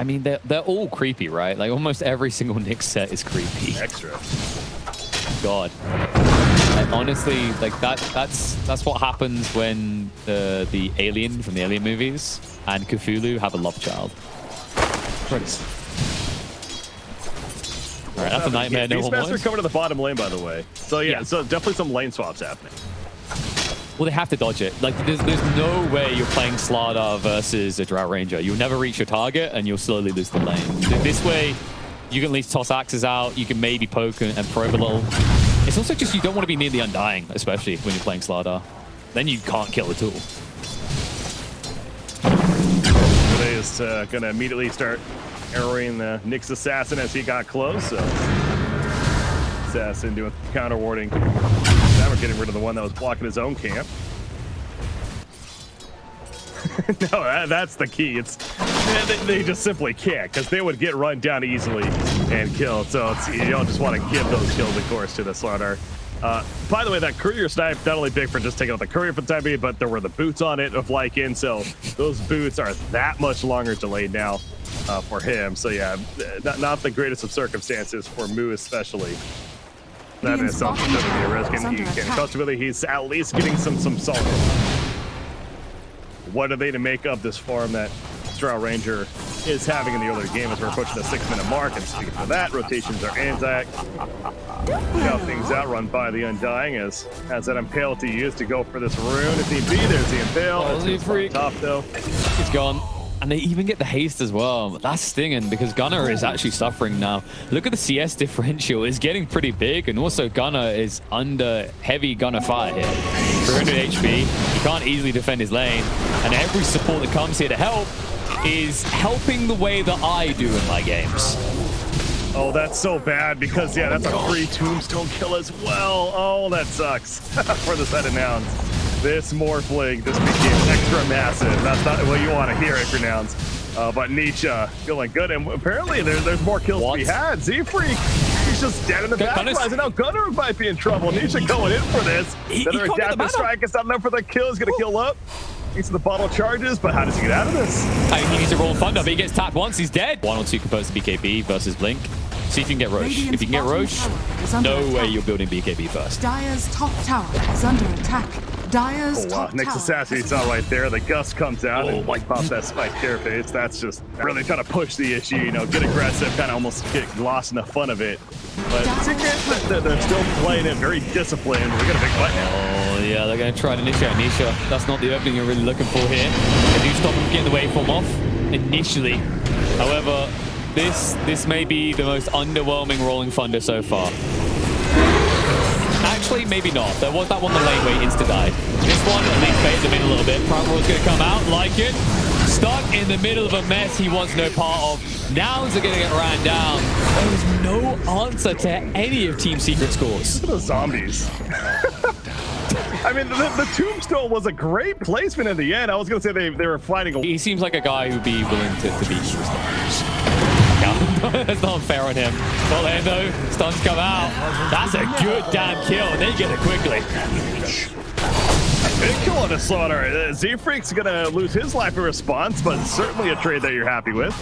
mean, they're all creepy, right? Like almost every single Nyx set is creepy. Extra. God. Like, honestly, like that's what happens when the alien from the Alien movies and Cthulhu have a love child. All right, that's a nightmare. No one Beastmaster wants. coming to the bottom lane, by the way. So yeah, so definitely some lane swaps happening. Well, they have to dodge it. Like, there's no way you're playing Slardar versus a Drought Ranger. You'll never reach your target, and you'll slowly lose the lane. This way, you can at least toss axes out. You can maybe poke and probe a little. It's also just you don't want to be near the Undying, especially when you're playing Slardar. Then you can't kill the tool. Today is going to immediately start arrowing the Nyx Assassin as he got close. So Assassin doing counter warding. Now we're getting rid of the one that was blocking his own camp. No, that's the key. It's they just simply can't, because they would get run down easily and killed. So it's, you don't just want to give those kills, of course, to the Slardar. By the way, that courier snipe, not only big for just taking out the courier for the time being, but there were the boots on it of Lycan, so those boots are that much longer delayed now for him. So yeah, not the greatest of circumstances for Mu especially. That is something that would be a risk, and he can comfortably, he's at least getting some solid. What are they to make of this farm that Drow Ranger is having in the earlier game as we're approaching the 6-minute mark? And speaking of that, rotations are anzac. Now things outrun by the Undying as that Impale to use to go for this rune. If need be, there's the Impale. Oh, Top though. It's gone. And they even get the haste as well. That's stinging because Gunnar is actually suffering now. Look at the CS differential. It's getting pretty big. And also Gunnar is under heavy Gunnar fire here. 300 HP. He can't easily defend his lane. And every support that comes here to help is helping the way that I do in my games. Oh, that's so bad because, yeah, that's a free tombstone kill as well. Oh, that sucks for the side of Nouns. This Morphling just became extra massive. That's not what you want to hear if you're Nouns. But Nisha feeling good, and apparently there's more kills to be had. Z-Freak, he's just dead in the back lines, and now Gunnar might be in trouble. Nisha going in for this. Another adaptive strike is not enough for the kill. He's going to kill up. Thanks to the bottle charges, but how does he get out of this? He needs to roll Thunder, but he gets tapped once. He's dead. 1 or 2 composed to BKB versus Blink. See if you can get Roche. If you can get Roche, no way you're building BKB first. Dire's top tower is under attack. Dire's top Nyx tower. Assassin's not right there. The gust comes out and like pops that spike carapace. That's just really trying to push the issue, you know, get aggressive, kind of almost get lost in the fun of it. But they're still playing it very disciplined. We got a big fight now. Oh yeah, they're going to try to initiate Nisha. That's not the opening you're really looking for here. They do stop him getting the waveform off initially. However, this may be the most underwhelming Rolling Thunder so far. Actually, maybe not. There was that one the lane where he insta-died. This one at least fades him in a little bit. Primal's going to come out, like it. Stuck in the middle of a mess he wants no part of. Nouns are going to get ran down. There's no answer to any of Team Secret scores. Look at the zombies. I mean, the tombstone was a great placement in the end. I was going to say they were fighting. He seems like a guy who'd be willing to beat you. That's not fair on him. Orlando, stuns come out. That's a good damn kill, and they get it quickly. Big kill on a Slaughter. Z-Freak's gonna lose his life in response, but certainly a trade that you're happy with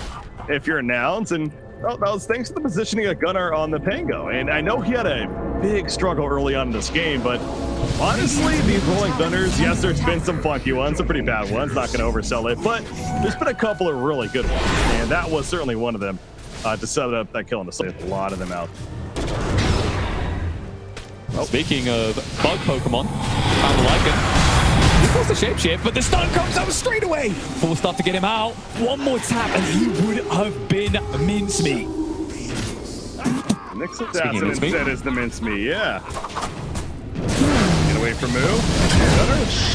if you're Nouns. And that was thanks to the positioning of Gunnar on the Pango. And I know he had a big struggle early on in this game, but honestly, these Rolling Thunders, yes, there's been some funky ones, some pretty bad ones, not gonna oversell it, but there's been a couple of really good ones, and that was certainly one of them. To set up that kill on the side. A lot of them out. Oh. Speaking of bug Pokemon, found the Lycan. He pulls the shapeshift, but the stun comes out straight away. Full stuff to get him out. One more tap, and he would have been mincemeat. Nyx Assassin instead is the mincemeat, yeah. Get away from Mu.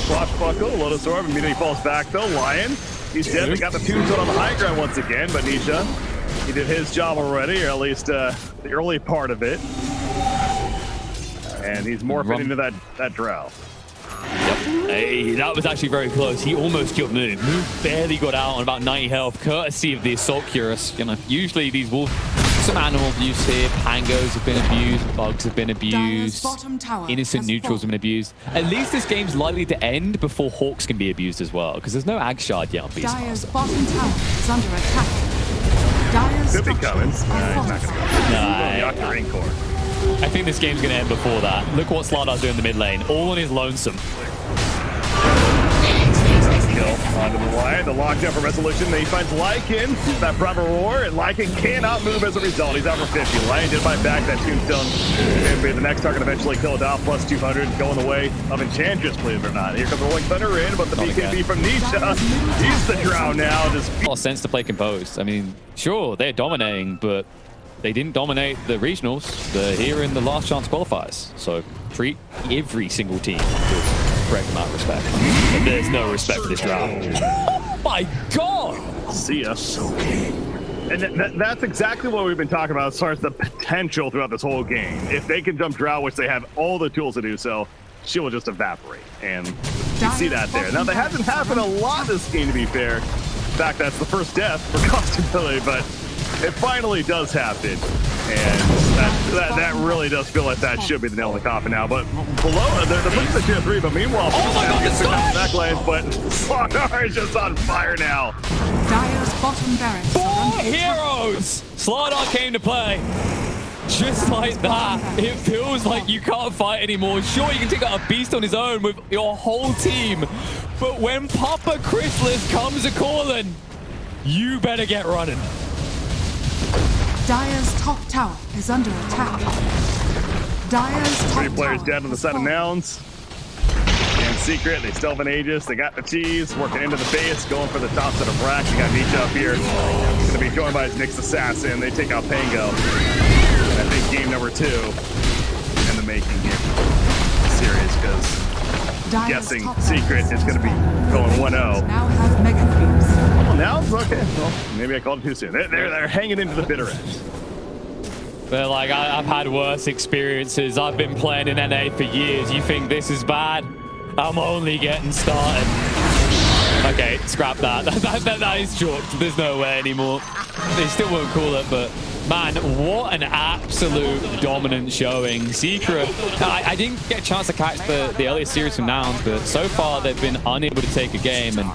Swashbuckle, Lotus Orb, immediately falls back though. Lion, he's dead. They got the tombstone on the high ground once again, but Nisha, he did his job already, or at least the early part of it. And he's morphing into that drow. Yep. Hey, that was actually very close. He almost killed Mu. Mu barely got out on about 90 health, courtesy of the Assault Cuirass. You know, usually these wolves, some animal abuse here. Pangos have been abused, bugs have been abused, innocent neutrals have been abused. At least this game's likely to end before Hawks can be abused as well, because there's no Ag Shard yet on Beast. Dire's bottom tower is under attack. Dire's Could be coming. structures Nah, are he's not fortified. gonna go. Nah, The Octarine Core. I think this game's going to end before that. Look what Slardar's doing in the mid lane, all on his lonesome. Kill onto the line. The lockdown for resolution. Then he finds Lycan. That proper roar, and Lycan cannot move as a result. He's out for 50. Lion did fight back. That tombstone and be the next target eventually killed out. Plus 200 going the way of Enchantress, believe it or not. Here comes the Rolling Thunder in, but the Not BKB again. from Nisha. He's the drown now. Just A lot of sense to play composed. I mean, sure, they're dominating, but they didn't dominate the regionals. They're here in the last chance qualifiers. So treat every single team with correct amount of respect. And there's no respect for this round. Oh my god! see ya. And that's exactly what we've been talking about as far as the potential throughout this whole game. If they can jump Drow, which they have all the tools to do so, she will just evaporate. And you see that there. Now, that hasn't happened a lot this game, to be fair. In fact, that's the first death for Costumbility, but it finally does happen. And that really does feel like that should be the nail in the coffin now. But below, they're pushing the tier 3, but meanwhile, Oh my God, gets the back lanes, but Slardar is just on fire now. Dire's bottom barracks are 4 under attack. heroes! Slardar came to play. Just like that, it feels like you can't fight anymore. Sure, you can take out a beast on his own with your whole team, but when Papa Chrysalis comes a-calling, you better get running. Dire's top tower is under attack. Dire's top 3 players tower dead on the is side of falling. Nouns. And Secret, they still have an Aegis. They got the cheese, working into the base, going for the top set of racks. They got Nisha up here. Going to be joined by his Nyx Assassin. They take out Pango. And I think game number 2 in the making here. Serious, because Dire's guessing top Secret barracks is going to be falling. going 1-0. Now have mega creeps. Well, Nouns, okay. Well, maybe I called it too soon. They're hanging into the bitter end. But like, I've had worse experiences. I've been playing in NA for years. You think this is bad? I'm only getting started. Okay, scrap that. That is chalked. There's no way anymore. They still won't call it, but man, what an absolute dominant showing. Secret, I didn't get a chance to catch the earlier series from Nouns, but so far they've been unable to take a game, and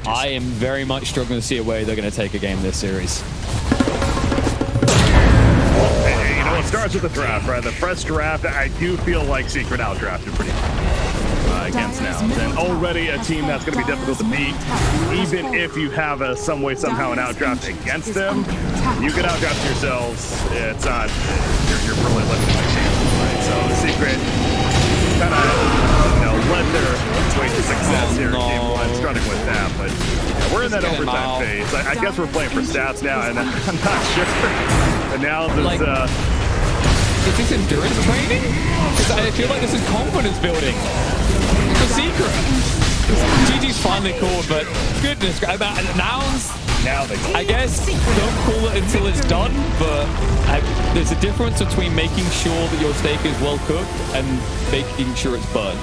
I am very much struggling to see a way they're going to take a game this series. Hey, you know, it starts with the draft, right? The fresh draft, I do feel like Secret outdrafted pretty against Nouns. And already a team that's going to be difficult to beat. Even if you have somehow an outdraft against them, you can outdraft yourselves. It's not, you're really limiting my chances, right? So Secret kind of, led their way to success here in game 1, starting with that. But yeah, we're in that overtime phase. I guess we're playing for stats now, and I'm not sure. But now there's Is this endurance training? Because I feel like this is confidence building. The Secret. GG's finally called, but goodness, Nouns, now they I guess don't call it until it's done, but there's a difference between making sure that your steak is well cooked and making sure it's burnt.